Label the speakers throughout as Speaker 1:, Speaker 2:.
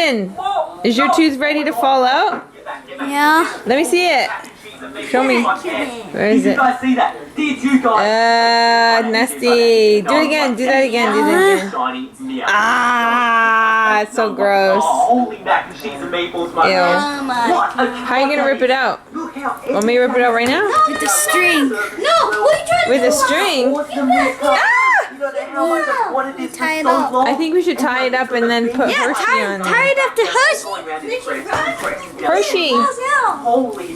Speaker 1: Aiden, is your tooth ready to fall out?
Speaker 2: Yeah.
Speaker 1: Let me see it. Show me. Where is it? Nasty. Do it again. Do that again. Do that again. Ah, it's so gross. Ew. How are you gonna rip it out? Want me to rip it out right now?
Speaker 2: With the string. No, what are you trying to
Speaker 1: With a string? Ah!
Speaker 2: Tie it up.
Speaker 1: I think we should tie it up and then put Hershey on
Speaker 2: Tie
Speaker 1: there.
Speaker 2: it up to Hershey.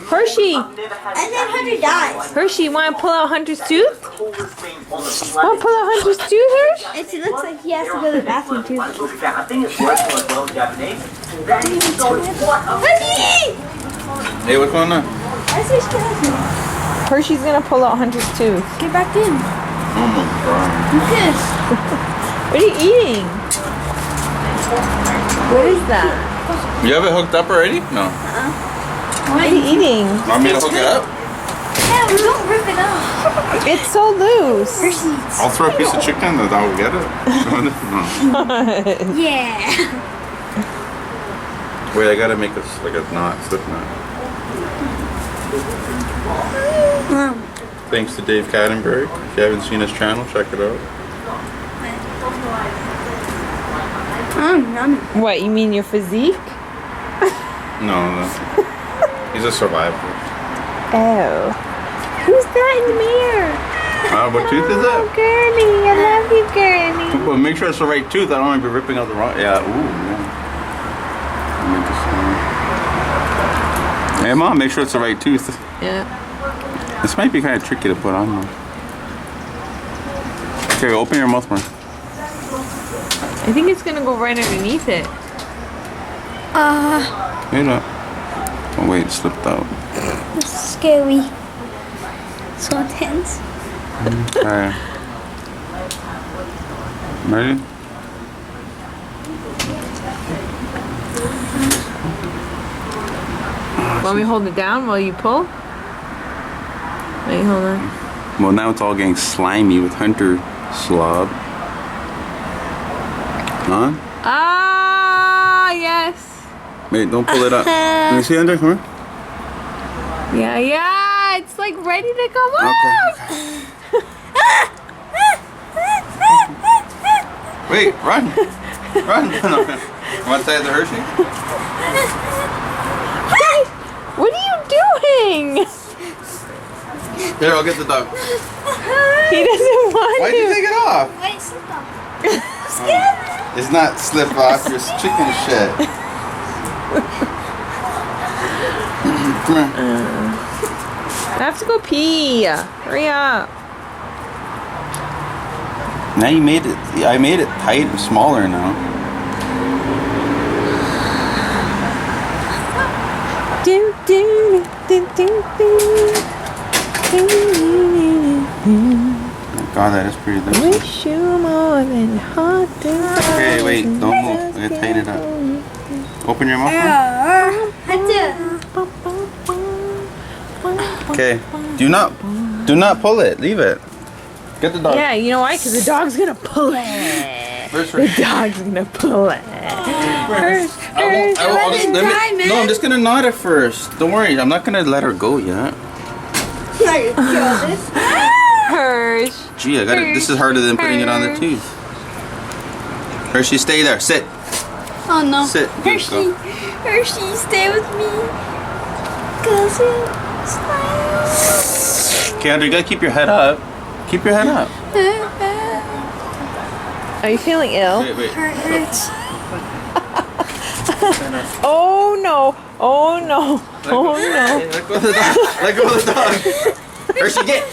Speaker 1: Hershey.
Speaker 2: And then Hunter dies.
Speaker 1: Hershey, want to pull out Hunter's tooth? Want to pull out Hunter's tooth, Hersh?
Speaker 2: It looks like he has to go to the bathroom too.
Speaker 3: Hey, what's going on?
Speaker 1: Hershey's going to pull out Hunter's tooth.
Speaker 2: Get back in.
Speaker 3: Oh my god.
Speaker 2: Lucas.
Speaker 1: What are you eating? What is that?
Speaker 3: You have it hooked up already? No.
Speaker 1: What are you eating?
Speaker 3: Want me to hook it up?
Speaker 2: Yeah, don't rip it off.
Speaker 1: It's so loose.
Speaker 2: Hershey's.
Speaker 3: I'll throw a piece of chicken and I'll get it. No.
Speaker 2: Yeah.
Speaker 3: Wait, I gotta make this like a knot, slip knot. Thanks to Dave Kattenberg. If you haven't seen his channel, check it out.
Speaker 1: What, you mean your physique?
Speaker 3: No. He's a survivor.
Speaker 1: Oh. Who's that in the mirror?
Speaker 3: What tooth is
Speaker 1: Oh,
Speaker 3: that?
Speaker 1: girly. I love you, girly.
Speaker 3: But make sure it's the right tooth. I don't want to be ripping out the wrong. Yeah. Ooh. Yeah. Hey, Mom. Make sure it's the right tooth.
Speaker 1: Yeah.
Speaker 3: This might be kind of tricky to put on though. Okay, open your mouth more.
Speaker 1: I think it's going to go right underneath it.
Speaker 3: Wait up. Oh wait, it slipped out.
Speaker 2: This is scary. So tense.
Speaker 3: Okay. Ready?
Speaker 1: Want me to hold it down while you pull? Wait, hold on.
Speaker 3: Well, now it's all getting slimy with Hunter slob. Huh?
Speaker 1: Ah, yes.
Speaker 3: Wait, don't pull it up. Let me see under, huh?
Speaker 1: Yeah. It's like ready to come
Speaker 3: Okay.
Speaker 1: off.
Speaker 3: Wait, run. Run. Want to say the Hershey?
Speaker 1: Hey, what are you doing?
Speaker 3: Here, I'll get the dog.
Speaker 1: He doesn't want
Speaker 3: Why'd you take it off?
Speaker 2: Wait, slip off.
Speaker 3: It's not slip off your chicken shit. Come here.
Speaker 1: I have to go pee. Hurry up.
Speaker 3: Now you made it. I made it tight and smaller now.
Speaker 1: Do, do, do, do, do.
Speaker 3: God, that is pretty loose.
Speaker 1: Wish you more than hot desires.
Speaker 3: Okay, wait, don't move. I gotta tighten it up. Open your mouth. Okay. Do not pull it. Leave it. Get the dog.
Speaker 1: Yeah, you know why? Because the dog's gonna pull it.
Speaker 3: Where's
Speaker 1: The
Speaker 3: Hershey?
Speaker 1: dog's gonna pull it.
Speaker 3: No, I'm just gonna knot it first. Don't worry, I'm not gonna let her go yet.
Speaker 1: Hersh.
Speaker 3: Gee, I got it. This is harder than putting it on the tooth. Hershey, stay there. Sit.
Speaker 2: Oh no.
Speaker 3: Sit. Good,
Speaker 2: Hershey,
Speaker 3: go.
Speaker 2: Hershey, stay with me. Cause it's nice.
Speaker 3: Okay, Andrew, you gotta keep your head up. Keep your head up.
Speaker 1: Are you feeling ill?
Speaker 3: Wait.
Speaker 2: Hurts.
Speaker 1: Oh no. Oh no. Oh no.
Speaker 3: Hey, let go of the dog. Let go of the dog. Hershey, get.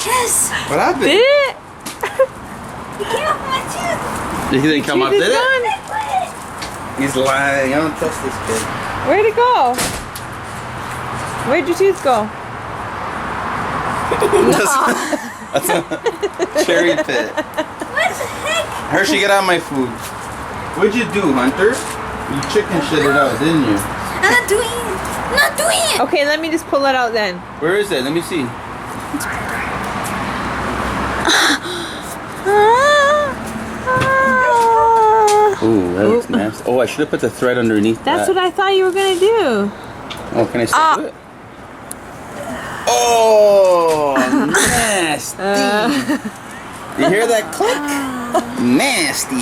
Speaker 2: Yes.
Speaker 3: What happened?
Speaker 1: Did it?
Speaker 2: You came off my tooth.
Speaker 3: He didn't come up,
Speaker 1: Tooth
Speaker 3: did
Speaker 1: is
Speaker 3: it?
Speaker 1: gone.
Speaker 3: He's lying. I don't trust this kid.
Speaker 1: Where'd it go? Where'd your tooth go?
Speaker 3: That's a cherry pit.
Speaker 2: What the heck?
Speaker 3: Hershey, get out of my food. What'd you do, Hunter? You chicken shit it out, didn't you?
Speaker 2: I'm not doing it. I'm not doing it.
Speaker 1: Okay, let me just pull it out then.
Speaker 3: Where is it? Let me see. Ooh, that looks
Speaker 1: Oop.
Speaker 3: nasty. Oh, I should have put the thread underneath
Speaker 1: That's
Speaker 3: that.
Speaker 1: what I thought you were gonna do.
Speaker 3: Oh, can I still
Speaker 1: Ah.
Speaker 3: do it? Oh, nasty. You hear that click? Nasty.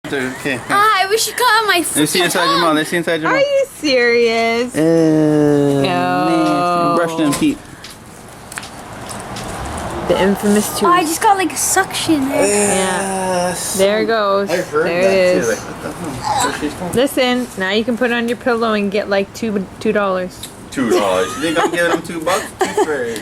Speaker 3: Okay.
Speaker 2: I wish you caught my
Speaker 3: Let's see inside your mouth. Let's see inside your
Speaker 1: Are
Speaker 3: mouth.
Speaker 1: you serious?
Speaker 3: Nasty. Brush them feet.
Speaker 1: The infamous
Speaker 2: Oh, I
Speaker 1: tooth.
Speaker 2: just got like a suction there.
Speaker 1: Yeah. There it goes.
Speaker 3: I've heard
Speaker 1: There
Speaker 3: that
Speaker 1: it is.
Speaker 3: too. Like, what the hell? She's going
Speaker 1: Listen, now you can put it on your pillow and get like $2.
Speaker 3: $2. You think I'm giving them $2? Tooth Fairy.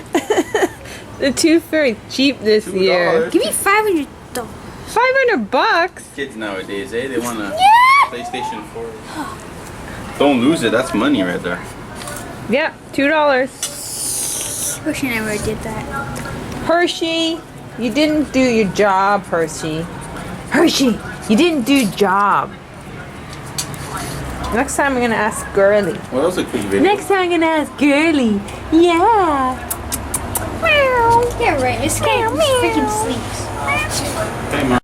Speaker 1: The tooth fairy cheap this
Speaker 3: $2.
Speaker 1: year.
Speaker 2: Give me 500 though.
Speaker 1: $500.
Speaker 3: Kids nowadays, eh? They want a
Speaker 2: Yeah.
Speaker 3: PlayStation 4. Don't lose it. That's money right there.
Speaker 1: Yep, $2.
Speaker 2: Wish I never did that.
Speaker 1: Hershey, you didn't do your job, Hershey. Hershey, you didn't do your job. Next time I'm gonna ask Girly.
Speaker 3: Well, that was a quick video.
Speaker 1: Next time I'm gonna ask Girly. Yeah.
Speaker 2: Yeah, right. This guy freaking sleeps.
Speaker 3: Hey, Mom.